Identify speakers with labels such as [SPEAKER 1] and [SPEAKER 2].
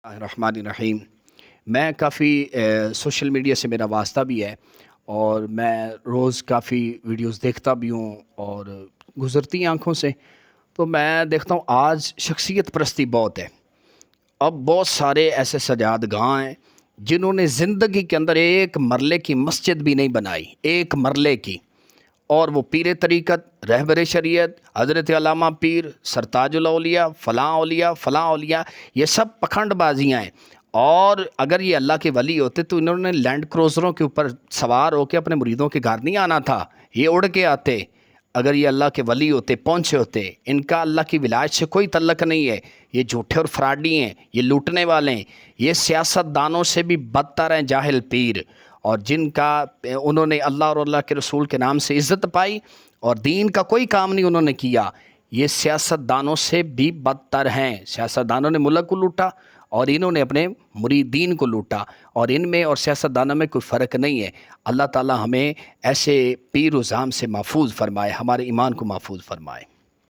[SPEAKER 1] الرحمن الرحیم۔ میں کافی سوشل میڈیا سے میرا واسطہ بھی ہے، اور میں روز کافی ویڈیوز دیکھتا بھی ہوں اور گزرتی آنکھوں سے تو میں دیکھتا ہوں آج شخصیت پرستی بہت ہے۔ اب بہت سارے ایسے سجاد گاہ ہیں جنہوں نے زندگی کے اندر ایک مرلے کی مسجد بھی نہیں بنائی، ایک مرلے کی، اور وہ پیر طریقت، رہبر شریعت، حضرت علامہ پیر، سرتاج الاولیاء، فلاں اولیاء، فلاں اولیاء، یہ سب پکھنڈ بازیاں ہیں۔ اور اگر یہ اللہ کے ولی ہوتے تو انہوں نے لینڈ کروزروں کے اوپر سوار ہو کے اپنے مریدوں کے گھر نہیں آنا تھا، یہ اڑ کے آتے۔ اگر یہ اللہ کے ولی ہوتے، پہنچے ہوتے، ان کا اللہ کی ولایت سے کوئی تعلق نہیں ہے، یہ جھوٹے اور فراڈی ہیں، یہ لوٹنے والے ہیں، یہ سیاست دانوں سے بھی بدتر ہیں جاہل پیر، اور جن کا انہوں نے اللہ اور اللہ کے رسول کے نام سے عزت پائی اور دین کا کوئی کام نہیں انہوں نے کیا، یہ سیاست دانوں سے بھی بدتر ہیں۔ سیاست دانوں نے ملک کو لوٹا اور انہوں نے اپنے مریدین کو لوٹا، اور ان میں اور سیاست دانوں میں کوئی فرق نہیں ہے۔ اللہ تعالی ہمیں ایسے پیر و زام سے محفوظ فرمائے، ہمارے ایمان کو محفوظ فرمائے۔